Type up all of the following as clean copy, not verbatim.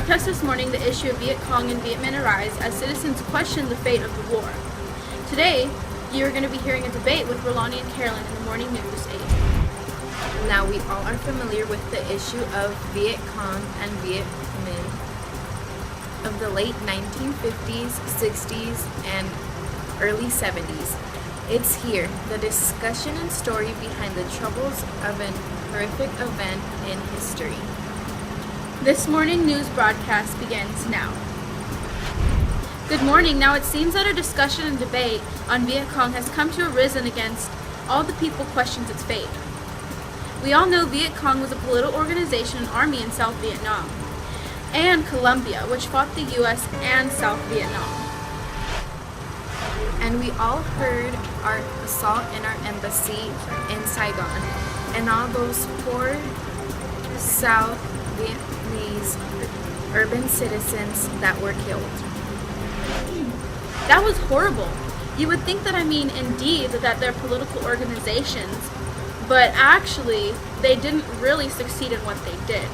broadcast this morning the issue of Vietcong and Vietnam arise as citizens question the fate of the war. Today, you're going to be hearing a debate with Rolani and Carolyn in the Morning News 8. Now, we all are familiar with the issue of Vietcong and Vietnimh of the late 1950s, 60s, and early 70s. It's here, the discussion and story behind the troubles of an horrific event in history. This morning news broadcast begins now. Good morning. Now it seems that a discussion and debate on Vietcong has come to arisen against all the people questions its fate. We all know Vietcong was a political organization and army in South Vietnam and Colombia, which fought the U.S. and South Vietnam. And we all heard our assault in our embassy in Saigon and all those poor South Vietnamese urban citizens that were killed. That was horrible. You would think that, indeed, that they're political organizations, but actually, they didn't really succeed in what they did.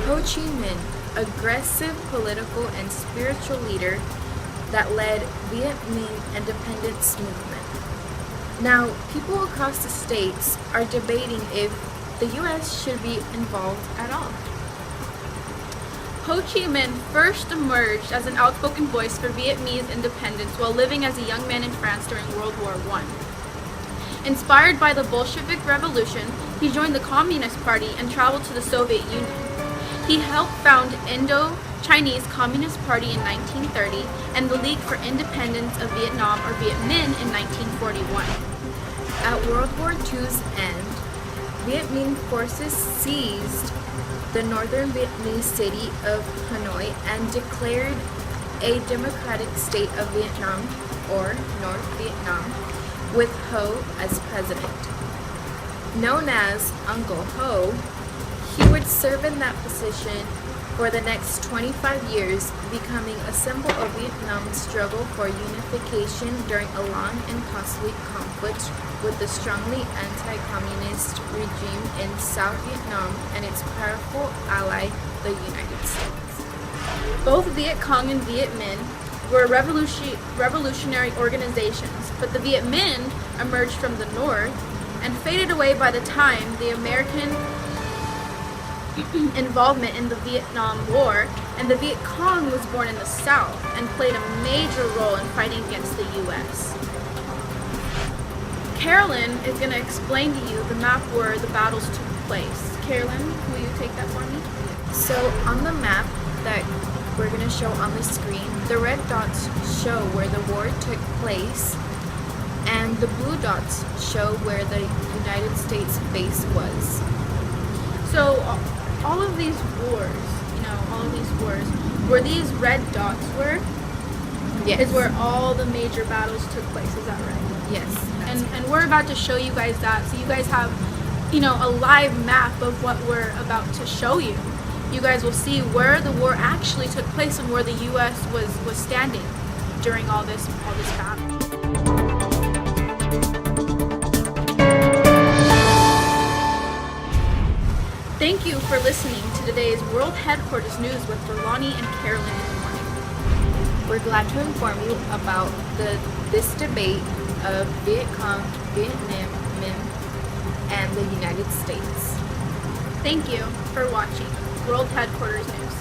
Ho Chi Minh, aggressive political and spiritual leader that led Vietnamese independence movement. Now, people across the states are debating if the U.S. should be involved at all. Ho Chi Minh first emerged as an outspoken voice for Vietnamese independence while living as a young man in France during World War I. Inspired by the Bolshevik Revolution, he joined the Communist Party and traveled to the Soviet Union. He helped found Indo-Chinese Communist Party in 1930 and the League for Independence of Vietnam, or Viet Minh, in 1941. At World War II's end, Vietnamese forces seized the northern Vietnamese city of Hanoi and declared a democratic state of Vietnam, or North Vietnam, with Ho as president. Known as Uncle Ho, he would serve in that position for the next 25 years, becoming a symbol of Vietnam's struggle for unification during a long and costly conflict with the strongly anti-communist regime in South Vietnam and its powerful ally, the United States. Both Vietcong and Viet Minh were revolutionary organizations, but the Viet Minh emerged from the north and faded away by the time the American involvement in the Vietnam War, and the Viet Cong was born in the South and played a major role in fighting against the U.S. Carolyn is going to explain to you the map where the battles took place. Carolyn, will you take that for me? So on the map that we're going to show on the screen, the red dots show where the war took place, and the blue dots show where the United States base was. So all of these wars, where these red dots were, yes, is where all the major battles took place. Is that right? Yes. And we're about to show you guys that, so you guys have, a live map of what we're about to show you. You guys will see where the war actually took place and where the U.S. was standing during all this battle. Thank you for listening to today's World Headquarters News with Rolani and Carolyn in the morning. We're glad to inform you about this debate of Vietcong, Vietnam, and the United States. Thank you for watching World Headquarters News.